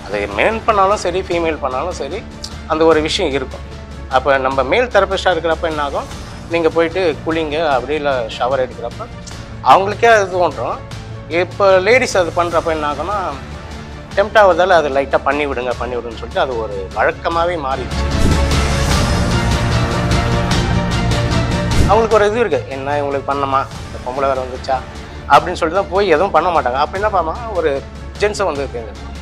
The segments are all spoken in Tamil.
அது மேல் பண்ணாலும் சரி ஃபீமேல் பண்ணாலும் சரி அந்த ஒரு விஷயம் இருக்கும். அப்போ நம்ம மேல் தெரபிஸ்டாக இருக்கிறப்ப என்ன ஆகும், நீங்கள் போயிட்டு குளிங்க அப்படி இல்லை ஷவர் எடுக்கிறப்ப அவங்களுக்கே அது தோன்றும். இப்போ லேடிஸ் அது பண்ணுறப்ப என்ன ஆகும்னா டெம்ட் ஆகுறதால அது லைட்டாக பண்ணி விடுங்கன்னு சொல்லிட்டு அது ஒரு வழக்கமாகவே மாறிடுச்சு. அவங்களுக்கு ஒரு இது இருக்குது, என்ன இவங்களுக்கு பண்ணமா இந்த பொம்பளை வேறு வந்துச்சா அப்படின்னு சொல்லிட்டு தான் போய் எதுவும் பண்ண மாட்டாங்க. அப்போ என்ன பண்ணுவாங்க, ஒரு ஜென்ஸை வந்து தேர்ந்தெடுப்பாங்க.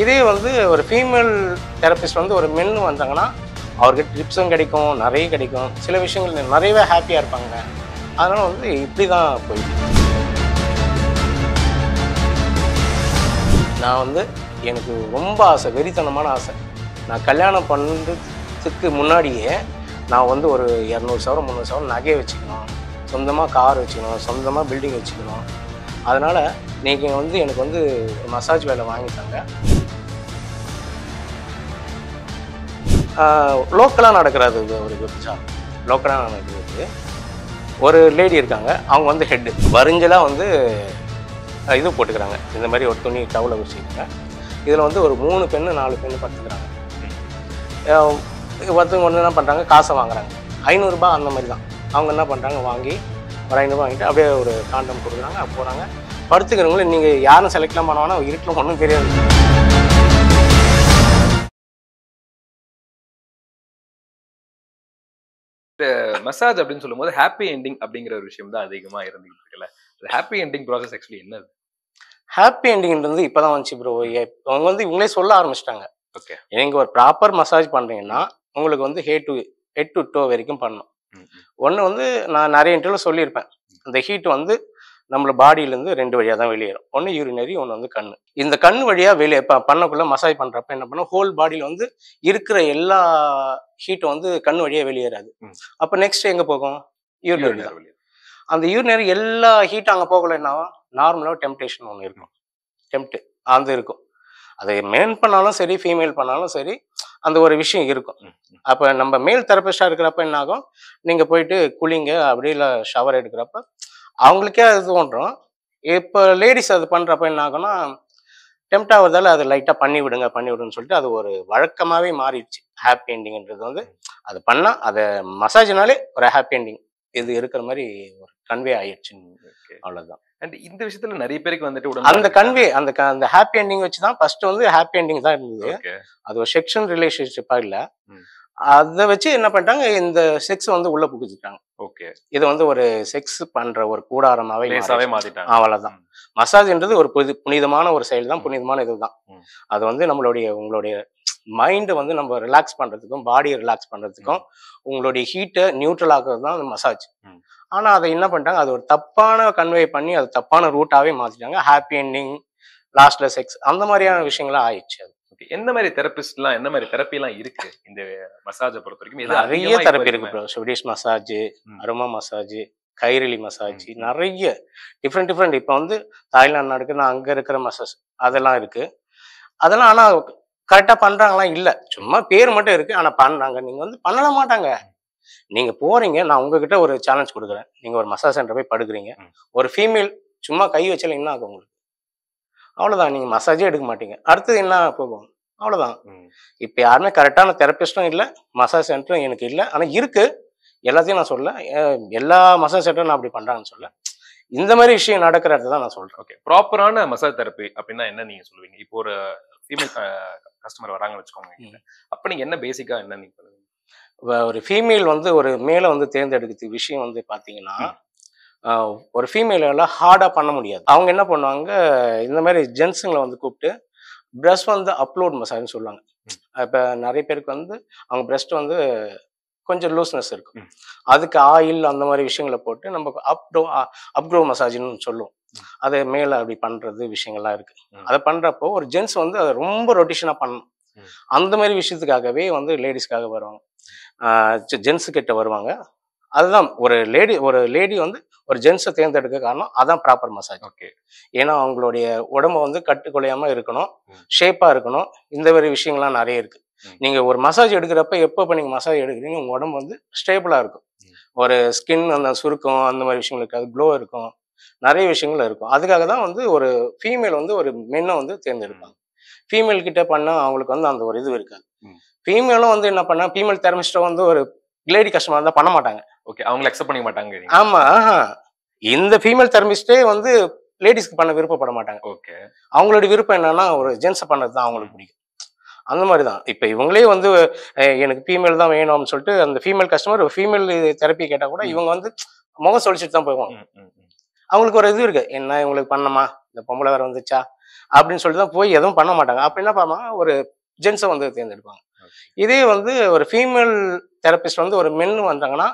இதே வந்து ஒரு ஃபீமேல் தெரபிஸ்ட் வந்து ஒரு மென் வந்தாங்கன்னா அவருக்கு டிப்ஸும் கிடைக்கும், நிறைய கிடைக்கும், சில விஷயங்கள் நிறையவே ஹாப்பியாக இருப்பாங்க. அதனால் வந்து இப்படி தான் போயிட்டு நான் வந்து எனக்கு ரொம்ப ஆசை, வெறித்தனமான ஆசை. நான் கல்யாணம் பண்ணுறதுக்கு முன்னாடியே நான் வந்து ஒரு 200 சவரம் 300 சவரம் நகையை வச்சுக்கணும், சொந்தமாக கார் வச்சுக்கணும், சொந்தமாக பில்டிங் வச்சுக்கணும். அதனால் நீங்கள் வந்து எனக்கு வந்து மசாஜ் வேலை வாங்கிட்டாங்க. லோக்கலாக நடக்கிறது ஒரு விபச்சாரம், லோக்கலாக நடக்கிறது. ஒரு லேடி இருக்காங்க, அவங்க வந்து ஹெட்டு வரிஞ்சலாக வந்து இது போட்டுக்கிறாங்க, இந்த மாதிரி ஒரு துணி டவுலை வச்சுக்கிறாங்க. இதில் வந்து ஒரு 3 பெண்ணு 4 பெண்ணு படுத்துக்கிறாங்க. ஒருத்தவங்க வந்து என்ன பண்ணுறாங்க, காசை வாங்குறாங்க, 500 ரூபாய் அந்த மாதிரி தான். அவங்க என்ன பண்ணுறாங்க, வாங்கி ஒரு 500 ரூபா வாங்கிட்டு அப்படியே ஒரு காண்டம் கொடுக்குறாங்க, போகிறாங்க. படுத்துக்கிறவங்களும் நீங்கள் யாரும் செலக்ட்லாம் பண்ணுவாங்கன்னா இருட்டில் ஒன்றும் தெரியாது. மசாஜ் அப்படின்னு சொல்லும்போது ஹாப்பி எண்டிங் அப்படிங்கிற ஒரு விஷயம் தான் அதிகமாக இருந்துகிட்டு இருக்குல்ல. ஹாப்பி எண்டிங் ப்ராசஸ் ஆக்சுவலி என்னது? ஹாப்பி எண்டிங்ன்றது இப்போ தான் வந்துச்சு ப்ரோ. அவங்க வந்து இவங்களே சொல்ல ஆரம்பிச்சிட்டாங்க. ஓகே, நீங்கள் ஒரு ப்ராப்பர் மசாஜ் பண்ணுறீங்கன்னா உங்களுக்கு வந்து ஹெட் டு டோ வரைக்கும் பண்ணணும். ஒன்று வந்து நான் நிறைய இன்டர்வியூவில் சொல்லியிருப்பேன், அந்த ஹீட் வந்து நம்மள பாடியிலேருந்து 2 வழியாக தான் வெளியேறும். ஒன்று யூரினரி, ஒன்று வந்து கண். இந்த கண் வழியாக வெளியே இப்போ பண்ணக்குள்ளே மசாஜ் பண்ணுறப்ப என்ன பண்ணும், ஹோல் பாடியில் வந்து இருக்கிற எல்லா ஹீட்டும் வந்து கண் வழியாக வெளியேறாது. அப்போ நெக்ஸ்ட் எங்கே போகும், யூரினரி தான். அந்த யூரினரி எல்லா ஹீட்டும் அங்கே போகல, என்ன ஆகும், நார்மலாக டெம்டேஷன் ஒன்று இருக்கும், டெம்ப்ட் அது இருக்கும். அதை மேல் பண்ணாலும் சரி ஃபீமேல் பண்ணாலும் சரி அந்த ஒரு விஷயம் இருக்கும். அப்போ நம்ம மேல் தெரபிஸ்டாக இருக்கிறப்ப என்ன ஆகும், நீங்கள் போயிட்டு குளிங்க அப்படி இல்லை ஷவர் எடுக்கிறப்ப அவங்களுக்கே அது தோன்றும். இப்போ லேடிஸ் அது பண்ணுறப்ப என்ன ஆகும்னா டெம்ட் ஆகுறதால அது லைட்டாக பண்ணி விடுன்னு சொல்லிட்டு அது ஒரு வழக்கமாகவே மாறிடுச்சு. ஹாப்பி எண்டிங்ன்றது வந்து அது பண்ணால் அதை மசாஜ்னாலே ஒரு ஹாப்பி எண்டிங் இது இருக்கிற மாதிரி ஒரு கன்வே ஆயிடுச்சு, அவ்வளோதான். அண்ட் இந்த விஷயத்துல நிறைய பேருக்கு வந்துட்டு அந்த கன்வே அந்த ஹாப்பி எண்டிங் வச்சு தான் ஃபர்ஸ்ட் வந்து ஹாப்பி எண்டிங் தான் இருந்தது. அது ஒரு செக்ஷன் ரிலேஷன்ஷிப்பா இல்ல, அதை வச்சு என்ன பண்ணிட்டாங்க, இந்த செக்ஸ் வந்து உள்ள புகுத்திட்டாங்க. ஓகே, இது வந்து ஒரு செக்ஸ் பண்ற ஒரு கூடாரமாவே மாத்திட்டாங்க. அவ்வளவுதான். மசாஜ்ன்றது ஒரு புனிதமான ஒரு செயல் தான், புனிதமான இதுதான். அது வந்து உங்களுடைய மைண்டை வந்து நம்ம ரிலாக்ஸ் பண்றதுக்கும் பாடியை ரிலாக்ஸ் பண்றதுக்கும் உங்களுடைய ஹீட்டை நியூட்ரல் ஆக்குறது தான் அந்த மசாஜ். ஆனா அதை என்ன பண்ணிட்டாங்க, அது ஒரு தப்பான கன்வே பண்ணி அது தப்பான ரூட்டாவே மாத்திட்டாங்க. ஹாப்பி எண்டிங், லாஸ்ட்ல செக்ஸ், அந்த மாதிரியான விஷயங்களா ஆயிடுச்சு. அது என்ன மாதிரி தெரபிஸ்ட்லாம், என்ன மாதிரி தெரப்பிலாம் இருக்கு இந்த மசாஜை பொறுத்த வரைக்கும்? நிறைய தெரப்பி இருக்கு bro. Swedish massage, aroma massage, Kairali massage, நிறைய டிஃப்ரெண்ட். இப்போ வந்து தாய்லாந்து நடக்குன்னா அங்க இருக்கிற மசாஜ் அதெல்லாம் இருக்கு. அதெல்லாம் ஆனா கரெக்டா பண்றாங்களா இல்ல, சும்மா பேர் மட்டும் இருக்கு, ஆனா பண்றாங்க. நீங்க வந்து பண்ணல மாட்டாங்க. நீங்க போறீங்க, நான் உங்ககிட்ட ஒரு சேலஞ்ச் கொடுக்குறேன். நீங்க ஒரு மசாஜ் சென்டர் போய் படுக்கிறீங்க, ஒரு ஃபீமேல் சும்மா கை வச்சால என்ன ஆகும் உங்களுக்கு, அவ்வளவுதான். நீங்க மசாஜே எடுக்க மாட்டீங்க, அடுத்தது என்ன போகும், அவ்வளவுதான். இப்ப யாருமே கரெக்டான தெரபிஸ்டும் இல்ல, மசாஜ் சென்டரும் எனக்கு இல்லை. ஆனா இருக்கு, எல்லாத்தையும் நான் சொல்ல, எல்லா மசாஜ் சென்டரும் நான் அப்படி பண்றாங்கன்னு சொல்ல, இந்த மாதிரி விஷயம் நடக்கிற இடத்துல தான் நான் சொல்றேன். ஓகே, ப்ராப்பரான மசாஜ் தெரப்பி அப்படின்னா என்ன நீங்க சொல்லுவீங்க? இப்போ ஒரு ஃபீமேல் கஸ்டமர் வராங்கன்னு வச்சுக்கோங்க, அப்ப நீங்க என்ன பேசிக்கா என்ன நீங்க பண்ணுவீங்க? ஒரு ஃபீமேல் வந்து ஒரு மேலை வந்து தேர்ந்தெடுக்கிறது விஷயம் வந்து பாத்தீங்கன்னா, ஒரு ஃபீமேலால ஹார்டா பண்ண முடியாது. அவங்க என்ன பண்ணுவாங்க, இந்த மாதிரி ஜென்ஸுங்களை வந்து கூப்பிட்டு பிரஸ்ட் வந்து அப்லோட் மசாஜ்னு சொல்லுவாங்க. இப்போ நிறைய பேருக்கு வந்து அவங்க பிரஸ்ட் வந்து கொஞ்சம் லூஸ்னஸ் இருக்கும், அதுக்கு ஆயில் அந்த மாதிரி விஷயங்களை போட்டு நம்ம அப்க்ரோ மசாஜ்னு சொல்லுவோம். அது மேலே அப்படி பண்றது விஷயங்கள்லாம் இருக்கு. அதை பண்றப்போ ஒரு ஜென்ஸ் வந்து அதை ரொம்ப ரொட்டேஷனா பண்ணணும். அந்த மாதிரி விஷயத்துக்காகவே வந்து லேடிஸ்க்காக வருவாங்க, ஜென்ஸு கிட்ட வருவாங்க. அதுதான் ஒரு லேடி வந்து ஒரு ஜென்ஸை தேர்ந்தெடுக்க காரணம் அதான் ப்ராப்பர் மசாஜ். ஓகே, ஏன்னா அவங்களுடைய உடம்பு வந்து கட்டுக்குலையாம இருக்கணும், ஷேப்பா இருக்கணும், இந்த மாதிரி விஷயங்கள்லாம் நிறைய இருக்கு. நீங்க ஒரு மசாஜ் எடுக்கிறப்ப எப்போ நீங்க மசாஜ் எடுக்கிறீங்க, உங்க உடம்பு வந்து ஸ்டேபிளா இருக்கும். ஒரு ஸ்கின் அந்த சுருக்கம் அந்த மாதிரி விஷயங்கள் இருக்காது, க்ளோ இருக்கும், நிறைய விஷயங்கள் இருக்கும். அதுக்காக தான் வந்து ஒரு ஃபீமேல் வந்து ஒரு மென்னை வந்து தேர்ந்தெடுப்பாங்க. ஃபீமேல் கிட்ட பண்ணா அவங்களுக்கு வந்து அந்த ஒரு இது இருக்காது. ம். ஃபீமேலும் வந்து என்ன பண்ணா, ஃபீமேல் தெரபிஸ்ட்ட வந்து ஒரு லேடி கஸ்டமர் இருந்தா பண்ண மாட்டாங்க. ஓகே. அவங்கள அக்செப்ட் பண்ணிக்க மாட்டாங்க. ஆமா. இந்த ஃபீமேல் தெரபிஸ்ட்டே வந்து லேடீஸ்க்கு பண்ண விருப்பப்பட மாட்டாங்க. ஓகே. அவங்களுடைய விருப்பம் என்னன்னா, ஒரு ஜென்ஸ பண்ணது தான் அவங்களுக்கு பிடிக்கும். அந்த மாரி தான். இப்ப இவங்களே வந்து எனக்கு ஃபீமேல் தான் வேணும்னு சொல்லிட்டு அந்த ஃபீமேல் கஸ்டமர் ஃபீமேல் தெரப்பி கேட்டா கூட இவங்க வந்து முகம் சுளிச்சுட்டு தான் போவாங்க. அவங்களுக்கு ஒரு இது இருக்கு. என்ன இவங்களுக்கு பண்ணமா? இந்த பொம்பளை வேற வந்துச்சா? அப்படின்னு சொல்லிட்டு தான் போய் எதுவும் பண்ண மாட்டாங்க. அப்ப என்ன பண்ணுவாங்க, ஒரு ஜென்ஸ வந்து தேர்ந்தெடுப்பாங்க. இதே வந்து ஒரு ஃபீமேல் தெரபிஸ்ட் வந்து ஒரு மென் வந்தாங்கன்னா,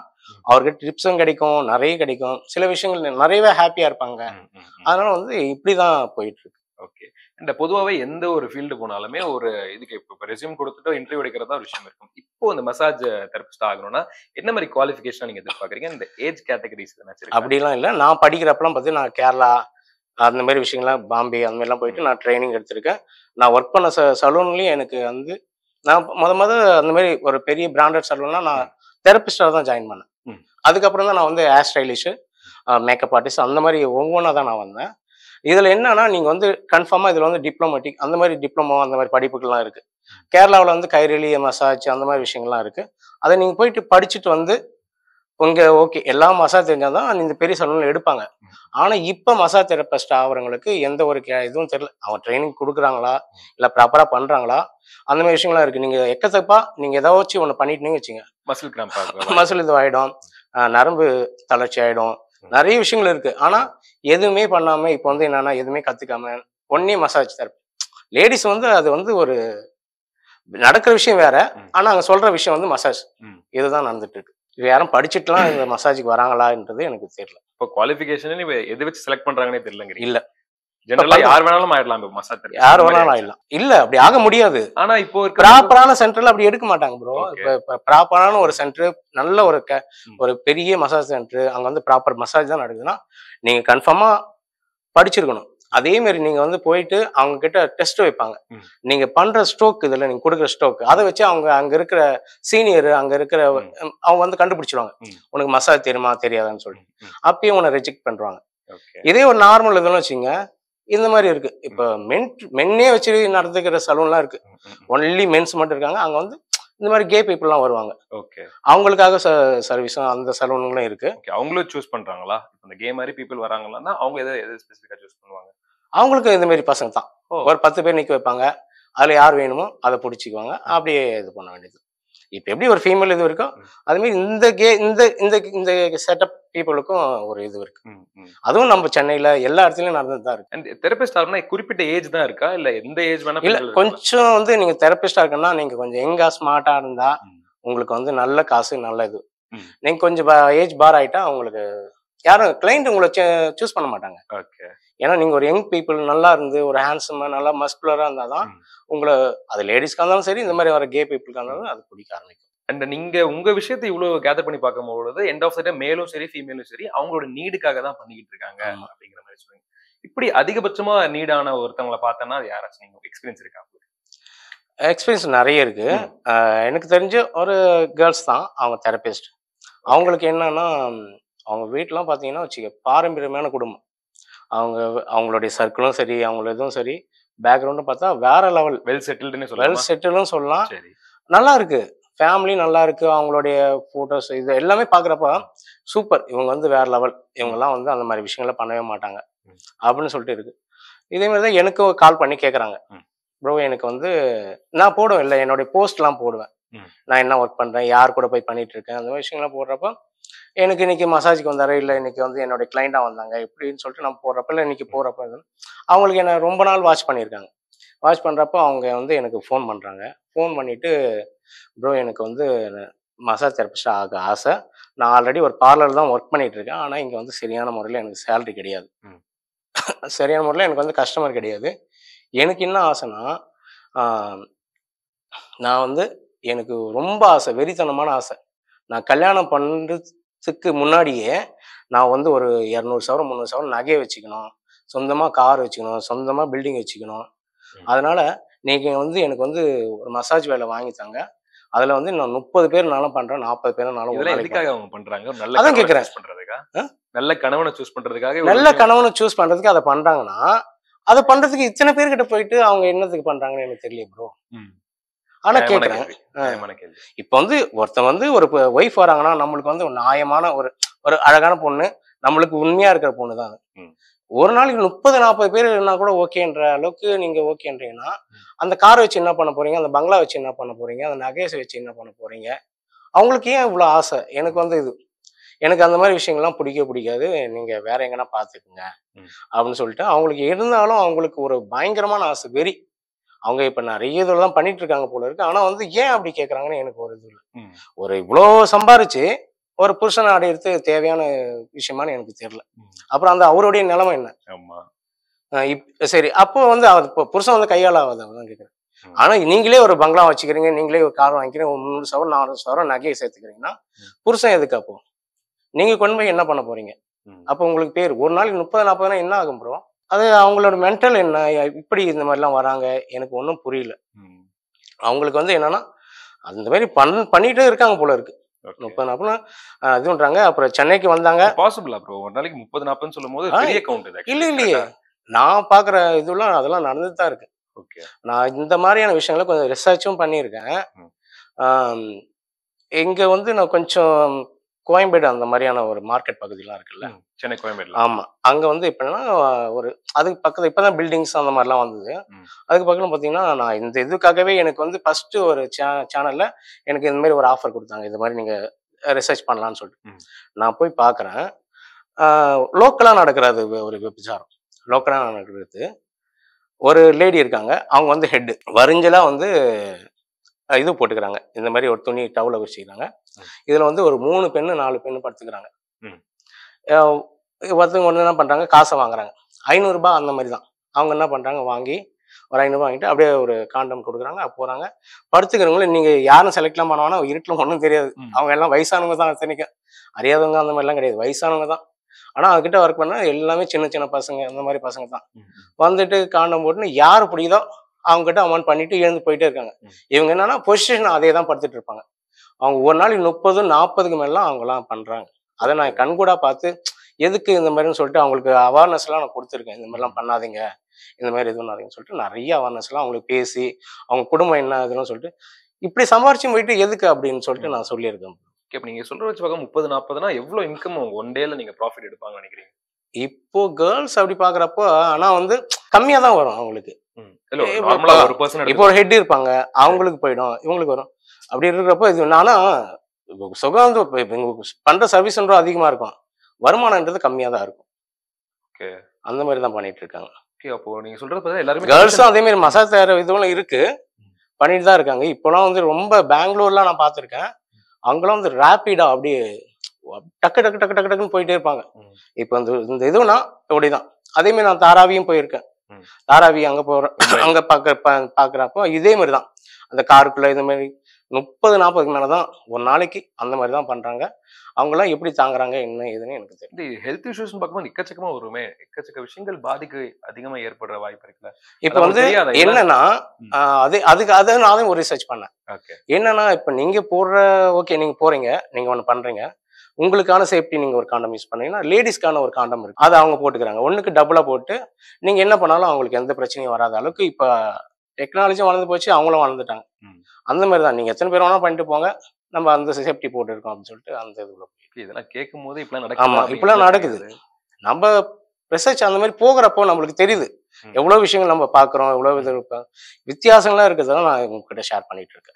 அவருக்கு டிப்ஸும் கிடைக்கும், நிறைய கிடைக்கும். சில விஷயங்கள் நிறையவே ஹாப்பியா இருப்பாங்க. அதனால வந்து இப்படிதான் போயிட்டு இருக்கு. ஓகே. இந்த பொதுவாவே எந்த ஒரு ஃபீல்டு போனாலுமே ஒரு இதுக்கு இப்ப ரெஸ்யூம் கொடுத்துட்டு இன்டர்வியூ எடுக்கிறதா ஒரு விஷயம் இருக்கும். இப்போ இந்த மசாஜ் தெரபிஸ்ட் ஆகணும்னா என்ன மாதிரி குவாலிஃபிகேஷன் நீங்க எதிர்பார்க்கறீங்க? இந்த ஏஜ் கேட்டகரிஸ் எதனாச்சும் அப்படிலாம் இல்ல. நான் படிக்கிறப்பலாம் பார்த்து நான் கேரளா அந்த மாதிரி விஷயங்கள்லாம் பாம்பே அந்த மாதிரிலாம் போயிட்டு நான் ட்ரைனிங் எடுத்திருக்கேன். நான் ஒர்க் பண்ண சலூன்லயும் எனக்கு வந்து நான் மொத அந்த மாதிரி ஒரு பெரிய பிராண்டட் சலூன்ல நான் தெரபிஸ்டா தான் ஜாயின் பண்ணேன். அதுக்கப்புறம் தான் நான் வந்து ஹேர் ஸ்டைலிஷ், மேக்கப் ஆர்டிஸ்ட் அந்த மாதிரி ஒவ்வொன்றா தான் நான் வந்தேன். இதுல என்னன்னா நீங்க வந்து கன்ஃபார்மா இதுல வந்து டிப்ளமேட்டிக் அந்த மாதிரி டிப்ளமோ அந்த மாதிரி படிப்புகள்லாம் இருக்கு. கேரளாவில் வந்து கைரெலி மசாஜ் அந்த மாதிரி விஷயங்கள்லாம் இருக்கு. அதை நீங்க போயிட்டு படிச்சுட்டு வந்து உங்க ஓகே எல்லா மசாஜ் தெரிஞ்சாதான் இந்த பெரிய சலூன்ல எடுப்பாங்க. ஆனா இப்ப மசாஜ் தெரபிஸ்ட் ஆகிறவங்களுக்கு எந்த ஒரு இதுவும் தெரியல. அவங்க ட்ரைனிங் கொடுக்குறாங்களா இல்ல ப்ராப்பரா பண்றாங்களா அந்த மாதிரி விஷயங்கள்லாம் இருக்கு. நீங்க எக்கத்தப்பா நீங்க ஏதாச்சும் ஒண்ணு பண்ணிட்டீங்கன்னு வச்சுங்க, மசில் கிராம்ப் மசில் இது ஆயிடும், நரம்பு தளர்ச்சி ஆயிடும், நிறைய விஷயங்கள் இருக்கு. ஆனா எதுவுமே பண்ணாம இப்ப வந்து என்னன்னா எதுவுமே கத்துக்காம ஒன்னே மசாஜ் தெரப்பி. லேடிஸ் வந்து அது வந்து ஒரு நடக்கிற விஷயம் வேற. ஆனா அங்க சொல்ற விஷயம் வந்து மசாஜ் இதுதான் நடந்துட்டு இருக்கு. யாரும் படிச்சுட்டுலாம் இந்த மசாஜுக்கு வராங்களான்றது எனக்கு தெரியல. இப்போ குவாலிஃபிகேஷன் எது வச்சு செலக்ட் பண்றாங்கன்னே தெரியலங்க. இல்ல ஜெனரலா யார் வேணாலும் ஆயிடலாம் இப்போ மசாஜ் தெரபி. யார் வேணாலும் ஆயிடலாம். இல்ல அப்படி ஆக முடியாது. ஆனா இப்போ ப்ராப்பரான சென்டர்ல அப்படி எடுக்க மாட்டாங்க ப்ரோ. இப்ப ப்ராப்பரான ஒரு சென்டர் நல்ல ஒரு பெரிய மசாஜ் சென்டர் அங்க வந்து ப்ராப்பர் மசாஜ் தான் நடக்குதுன்னா நீங்க கன்ஃபார்மா படிச்சிருக்கணும். அதே மாதிரி நீங்க வந்து போயிட்டு அவங்க கிட்ட டெஸ்ட் வைப்பாங்க. நீங்க பண்ற ஸ்ட்ரோக் இதுல நீங்க கொடுக்குற ஸ்ட்ரோக் அதை வச்சு அவங்க அங்க இருக்கிற சீனியர் அங்க இருக்கிற அவங்க வந்து கண்டுபிடிச்சிருவாங்க உனக்கு மசாஜ் தெரியுமா தெரியாதான்னு சொல்லிட்டு. அப்பயும் உன்னை ரிஜெக்ட் பண்றாங்க. இதே ஒரு நார்மல் இதுன்னு வச்சுங்க இந்த மாதிரி இருக்கு. இப்ப மென்னே வச்சு நடந்துக்கிற சலூன்லாம் இருக்கு. ஒன்லி மென்ஸ் மட்டும் இருக்காங்க. அங்க வந்து இந்த மாதிரி கே பீப்புள்லாம் வருவாங்க. ஓகே. அவங்களுக்காக சர்வீஸும் அந்த சலூன்களும் இருக்கு. ஓகே. அவங்களும் சூஸ் பண்றாங்களா? இந்த கே மாதிரி பீப்புள் வராங்களான்னா அவங்க எதை ஸ்பெசிஃபிக்கா சூஸ் பண்ணுவாங்க? அவங்களுக்கு இந்த மாதிரி பசங்க தான். ஒரு 10 பேர் நிக்க வைப்பாங்க. அதுல யார் வேணுமோ அதை பிடிச்சிக்குவாங்க. அப்படியே இது பண்ண வேண்டியது. இப்ப எப்படி ஒரு ஃபீமேல் இது இருக்கோ அது மாதிரி இந்த செட்டப் பீப்புளுக்கும் ஒரு இது இருக்கு. அதுவும் நம்ம சென்னையில எல்லா இடத்துலயும் நடந்துட்டு தான் இருக்கு. தெரபிஸ்ட் ஆகணும்னா குறிப்பிட்ட ஏஜ் தான் இருக்கா இல்ல எந்த ஏஜ் வேணா? இல்ல கொஞ்சம் வந்து நீங்க தெரபிஸ்டா இருக்குன்னா நீங்க கொஞ்சம் யங்கா ஸ்மார்ட்டா இருந்தா உங்களுக்கு வந்து நல்ல காசு நல்ல இது. நீங்க கொஞ்சம் ஏஜ் பார் ஆயிட்டா உங்களுக்கு யாரும் கிளைண்ட் உங்களை சூஸ் பண்ண மாட்டாங்க. ஓகே. ஏன்னா நீங்க ஒரு யங் பீப்புள் நல்லா இருந்து ஒரு ஹேண்ட்ஸமா நல்லா மஸ்குலரா இருந்தாதான் உங்களை அது லேடிஸ்க்கா இருந்தாலும் சரி இந்த மாதிரி வர கே பீப்புளுக்கா இருந்தாலும் அது பிடிக்க ஆரம்பிக்கும். அண்ட் நீங்க உங்க விஷயத்தை இவ்வளவு கேதர் பண்ணி பார்க்கும்போது எண்ட் ஆஃப் த டே மேலும் சரி ஃபீமேலும் சரி அவங்களோட நீடுக்காக தான் பண்ணிக்கிட்டு இருக்காங்க அப்படிங்கிற மாதிரி சொல்லுங்க. இப்படி அதிகபட்சமா நீடான ஒருத்தவங்களை பார்த்தோன்னா அது யாராச்சும் நீங்க எக்ஸ்பீரியன்ஸ் இருக்கா? எக்ஸ்பீரியன்ஸ் நிறைய இருக்கு. எனக்கு தெரிஞ்ச ஒரு கேர்ள்ஸ் தான் அவங்க தெரபிஸ்ட். அவங்களுக்கு என்னன்னா அவங்க வீட்டுலாம் பார்த்தீங்கன்னா வச்சுக்க பாரம்பரியமான குடும்பம். அவங்களுடைய சர்க்கிளும் சரி அவங்கள இதுவும் சரி பேக்ரவுண்டும் பார்த்தா வேற லெவல். வெல் செட்டிலும் சொல்லலாம். நல்லா இருக்கு. ஃபேமிலி நல்லா இருக்கு. அவங்களுடைய போட்டோஸ் இது எல்லாமே பாக்குறப்ப சூப்பர். இவங்க வந்து வேற லெவல். இவங்கெல்லாம் வந்து அந்த மாதிரி விஷயங்களை பண்ணவே மாட்டாங்க அப்படின்னு சொல்லிட்டு இருக்கு. இதே மாதிரிதான் எனக்கு கால் பண்ணி கேட்குறாங்க. ப்ரோ எனக்கு வந்து நான் போடுவேன் இல்லை என்னுடைய போஸ்ட்லாம் போடுவேன். நான் என்ன ஒர்க் பண்றேன் யார் கூட போய் பண்ணிட்டு இருக்கேன் அந்த மாதிரி விஷயங்கள்லாம் போடுறப்ப எனக்கு இன்னைக்கு மசாஜுக்கு வந்தாரு இல்லை இன்னைக்கு வந்து என்னுடைய கிளைண்டா வந்தாங்க இப்படின்னு சொல்லிட்டு நான் போடுறப்ப இல்லை இன்னைக்கு போறப்ப அவங்களுக்கு என்ன ரொம்ப நாள் வாட்ச் பண்ணியிருக்காங்க. வாட்ச் பண்றப்போ அவங்க வந்து எனக்கு ஃபோன் பண்றாங்க. ஃபோன் பண்ணிட்டு ப்ரோ எனக்கு வந்து மசாஜ் தெரபிஸ்டா ஆக ஆசை. நான் ஆல்ரெடி ஒரு பார்லர் தான் ஒர்க் பண்ணிட்டு இருக்கேன். ஆனா இங்க வந்து சரியான முறையில் எனக்கு சேலரி கிடையாது. சரியான முறையில் எனக்கு வந்து கஸ்டமர் கிடையாது. எனக்கு என்ன ஆசைன்னா நான் வந்து எனக்கு ரொம்ப ஆசை வெறித்தனமான ஆசை. நான் கல்யாணம் பண்றதுக்கு முன்னாடியே நான் வந்து ஒரு 200 சவரம் 300 சவரம் நகையை வச்சுக்கணும், சொந்தமா கார் வச்சுக்கணும், சொந்தமா பில்டிங் வச்சுக்கணும். அதனால நீங்க வந்து எனக்கு வந்து ஒரு மசாஜ் வேலை வாங்கித்தாங்க. அதுல வந்து நான் 30 பேர்னாலும் பண்றேன் 40 பேர்னாலும் அவங்க பண்றாங்க. அதான் கேட்கிறேன். நல்ல கணவனை சூஸ் பண்றதுக்காக நல்ல கணவனை சூஸ் பண்றதுக்கு அதை பண்றாங்கன்னா அதை பண்றதுக்கு இத்தனை பேர்கிட்ட போயிட்டு அவங்க என்னத்துக்கு பண்றாங்கன்னு எனக்கு தெரியல ப்ரோ. ஆனா கேக்குறேன். இப்ப வந்து ஒருத்தன் வந்து ஒரு ஒய்ஃப் வராங்கன்னா நம்மளுக்கு வந்து ஒரு நியாயமான ஒரு ஒரு அழகான பொண்ணு, நம்மளுக்கு உண்மையா இருக்கிற பொண்ணு தான். ஒரு நாளைக்கு 30-40 பேர் இருந்தா கூட ஓகேன்ற அளவுக்கு நீங்க ஓகேன்றீங்கன்னா, அந்த காரை வச்சு என்ன பண்ண போறீங்க, அந்த பங்களா வச்சு என்ன பண்ண போறீங்க, அந்த நகையை வச்சு என்ன பண்ண போறீங்க, அவங்களுக்கு ஏன் இவ்வளவு ஆசை? எனக்கு வந்து எனக்கு அந்த மாதிரி விஷயங்கள்லாம் பிடிக்காது, நீங்க வேற எங்கன்னா பாத்துக்குங்க அப்படின்னு சொல்லிட்டு அவங்களுக்கு இருந்தாலும் அவங்களுக்கு ஒரு பயங்கரமான ஆசை, வெறி. அவங்க இப்ப நிறைய இதெல்லாம் பண்ணிட்டு இருக்காங்க போல இருக்கு. ஆனா வந்து ஏன் அப்படி கேக்குறாங்கன்னு எனக்கு ஒரு இது இல்லை. ஒரு இவ்வளோ சம்பாரிச்சு ஒரு புருஷனை அடையிறது தேவையான விஷயமானு எனக்கு தெரியல. அப்புறம் அந்த அவருடைய நிலைமை என்ன? சரி, அப்போ வந்து புருஷன் வந்து கையால் ஆகாதான் கேட்குறேன். ஆனா நீங்களே ஒரு பங்களா வச்சுக்கிறீங்க, நீங்களே ஒரு கார் வாங்கிக்கிறீங்க, 300 சவரம் 400 சவரம் நகையை சேர்த்துக்கிறீங்கன்னா புருஷன் எதுக்கு? அப்போ நீங்க கொண்டு போய் என்ன பண்ண போறீங்க? அப்போ உங்களுக்கு பேர் ஒரு நாளைக்கு 30-40 என்ன ஆகும் ப்ரோ? அது அவங்களோட மென்டல் என்ன, இப்படி இந்த மாதிரிலாம் வராங்க எனக்கு ஒன்றும் புரியல. அவங்களுக்கு வந்து என்னன்னா அந்த மாதிரி பண்ணிட்டே இருக்காங்க போல இருக்கு. 30-40 இது பண்றாங்க. அப்புறம் சென்னைக்கு வந்தாங்க. பாசிபிளா ப்ரோ? ஒரு நாளைக்கு 30-40 சொல்லும்போது பெரிய கவுண்ட் இது. இல்லையே, நான் பாக்குற இதெல்லாம் அதெல்லாம் நடந்துட்டு தான் இருக்கு. நான் இந்த மாதிரியான விஷயங்களை கொஞ்சம் ரிசர்ச்சும் பண்ணியிருக்கேன். இங்க வந்து நான் கொஞ்சம் கோயம்பேடு அந்த மாதிரியான ஒரு மார்க்கெட் பகுதியெல்லாம் இருக்குல்ல, சென்னை கோயம்பேடு. ஆமா, அங்க வந்து எப்படின்னா ஒரு அதுக்கு பக்கத்துல இப்பதான் பில்டிங்ஸ் அந்த மாதிரிலாம் வந்தது. அதுக்கு பக்கத்துல பாத்தீங்கன்னா நான் இந்த இதுக்காகவே எனக்கு வந்து ஃபர்ஸ்ட் ஒரு சேனல்ல எனக்கு இந்த மாதிரி ஒரு ஆஃபர் கொடுத்தாங்க, இது மாதிரி நீங்க ரிசர்ச் பண்ணலாம்னு சொல்லிட்டு. நான் போய் பாக்குறேன், லோக்கலா நடக்கிறது ஒரு விபச்சாரம், லோக்கலா நடக்கிறது. ஒரு லேடி இருக்காங்க, அவங்க வந்து ஹெட் வரிஞ்சலா வந்து இது போட்டுக்கிறாங்க, இந்த மாதிரி ஒரு துணி டவுல வச்சுக்கிறாங்க. இதுல வந்து ஒரு 3 பெண்ணு 4 பெண்ணு படுத்துக்கிறாங்க. ஒருத்தவங்க ஒன்று என்ன பண்றாங்க, காசை வாங்குறாங்க 500 ரூபாய் அந்த மாதிரி தான். அவங்க என்ன பண்றாங்க, வாங்கி ஒரு 500 ரூபாய் வாங்கிட்டு அப்படியே ஒரு காண்டம் கொடுக்குறாங்க, போறாங்க. படுத்துக்கிறவங்களும் நீங்க யாரும் செலக்ட்லாம் பண்ணுவாங்கன்னா இருட்டில் ஒன்றும் தெரியாது. அவங்க எல்லாம் வயசானவங்க தான், அத்தனைக்கும் அறியாதவங்க அந்த மாதிரிலாம் கிடையாது, வயசானவங்க தான். ஆனா அவங்ககிட்ட ஒர்க் பண்ணா எல்லாமே சின்ன சின்ன பசங்க, அந்த மாதிரி பசங்க தான். வந்துட்டு காண்டம் போட்டுன்னு யாரு பிடிக்குதோ அவங்க கிட்ட அமௌண்ட் பண்ணிட்டு எழுந்து போயிட்டே இருக்காங்க. இவங்க என்னன்னா பொசிஷன் அதே தான் படுத்துட்டு இருப்பாங்க. அவங்க ஒரு நாளைக்கு 30-40க்கு மேலாம் அவங்கலாம் பண்றாங்க. அதை நான் கண்கூடா பார்த்து எதுக்கு இந்த மாதிரின்னு சொல்லிட்டு அவங்களுக்கு அவேர்னஸ் எல்லாம் நான் கொடுத்துருக்கேன். இந்த மாதிரிலாம் பண்ணாதீங்க, இந்த மாதிரி இது பண்ணாதீங்கன்னு சொல்லிட்டு நிறைய அவேர்னஸ் எல்லாம் அவங்களுக்கு பேசி அவங்க குடும்பம் என்ன ஆகுதுன்னு சொல்லிட்டு இப்படி சம்பாரிச்சு போயிட்டு எதுக்கு அப்படின்னு சொல்லிட்டு நான் சொல்லியிருக்கேன். இப்ப நீங்க சொல்ற வச்சு பார்க்க 30-40னா எவ்வளவு இன்கம் ஒன் டேல நீங்க ப்ராஃபிட் எடுப்பாங்கன்னு நினைக்கிறீங்க? இப்போ கேர்ள்ஸ் அப்படி பாக்குறப்போ ஆனா வந்து கம்மியா தான் வரும் அவங்களுக்கு. இப்போ ஒரு ஹெட் இருப்பாங்க, அவங்களுக்கு போயிடும், இவங்களுக்கு வரும். அப்படி இருக்கிறப்போ இது நானா சுகம் பண்ற சர்வீஸ்ன்றது அதிகமா இருக்கும், வருமானம்ன்றது கம்மியா தான் இருக்கும். அந்த மாதிரி தான் பண்ணிட்டு இருக்காங்க. அப்போ நீங்க சொல்றது எல்லாரும் கேர்ள்ஸும் அதே மாதிரி மசாஜ் தயார் இதுவும் இருக்கு, பண்ணிட்டு தான் இருக்காங்க. இப்போலாம் வந்து ரொம்ப பெங்களூர்லாம் நான் பார்த்துருக்கேன், அங்கெல்லாம் வந்து ரேப்பிடா அப்படியே டக்கு டக்கு டக்கு டக்கு டக்குன்னு போயிட்டே இருப்பாங்க. இப்போ இந்த இதுனா இப்படிதான். அதே மாதிரி நான் தாராவியும் போயிருக்கேன். தாராவி அங்க அங்க பாக்குறப்போ இதே மாதிரிதான் அந்த காருக்குள்ள இது மாதிரி 30-40க்கு மேலதான் ஒரு நாளைக்கு அந்த மாதிரிதான் பண்றாங்க. அவங்க எல்லாம் எப்படி தாங்குறாங்க என்ன ஏதுன்னு எனக்கு தெரியும். ஹெல்த் இஷ்யூஸ் பார்க்கும்போது எக்கச்சக்கமா வருமே, எக்கச்சக்க விஷயங்கள் பாதிக்கு அதிகமா ஏற்படுற வாய்ப்பு இருக்குல்ல. இப்ப வந்து என்னன்னா அதுக்கு நான் ஒரு ரிசர்ச் பண்ணேன். என்னன்னா இப்ப நீங்க போடுற ஓகே, நீங்க போறீங்க, நீங்க ஒண்ணு பண்றீங்க, உங்களுக்கான சேஃப்டி நீங்க ஒரு காண்டம் யூஸ் பண்ணீங்கன்னா லேடிஸ்க்கான ஒரு காண்டம் இருக்கு, அதை அவங்க போட்டுக்கிறாங்க. ஒண்ணுக்கு டபுளா போட்டு நீங்க என்ன பண்ணாலும் அவங்களுக்கு எந்த பிரச்சனையும் வராத அளவுக்கு இப்ப டெக்னாலஜியும் வளர்ந்து போச்சு, அவங்களும் வளர்ந்துட்டாங்க. அந்த மாதிரி தான் நீங்க எத்தனை பேர் வேணா பண்ணிட்டு போங்க, நம்ம அந்த சேஃப்டி போட்டு இருக்கோம் அப்படின்னு சொல்லிட்டு அந்த இதுல இதெல்லாம் கேட்கும் போது இப்பெல்லாம் நடக்குது. ஆமா, இப்பெல்லாம் நடக்குது. நம்ம ரிசர்ச் அந்த மாதிரி போகிறப்போ நம்மளுக்கு தெரியுது எவ்வளவு விஷயங்கள் நம்ம பாக்குறோம், எவ்வளவு வித்தியாசங்கள்லாம் இருக்குதுதான் நான் உங்ககிட்ட ஷேர் பண்ணிட்டு இருக்கேன்.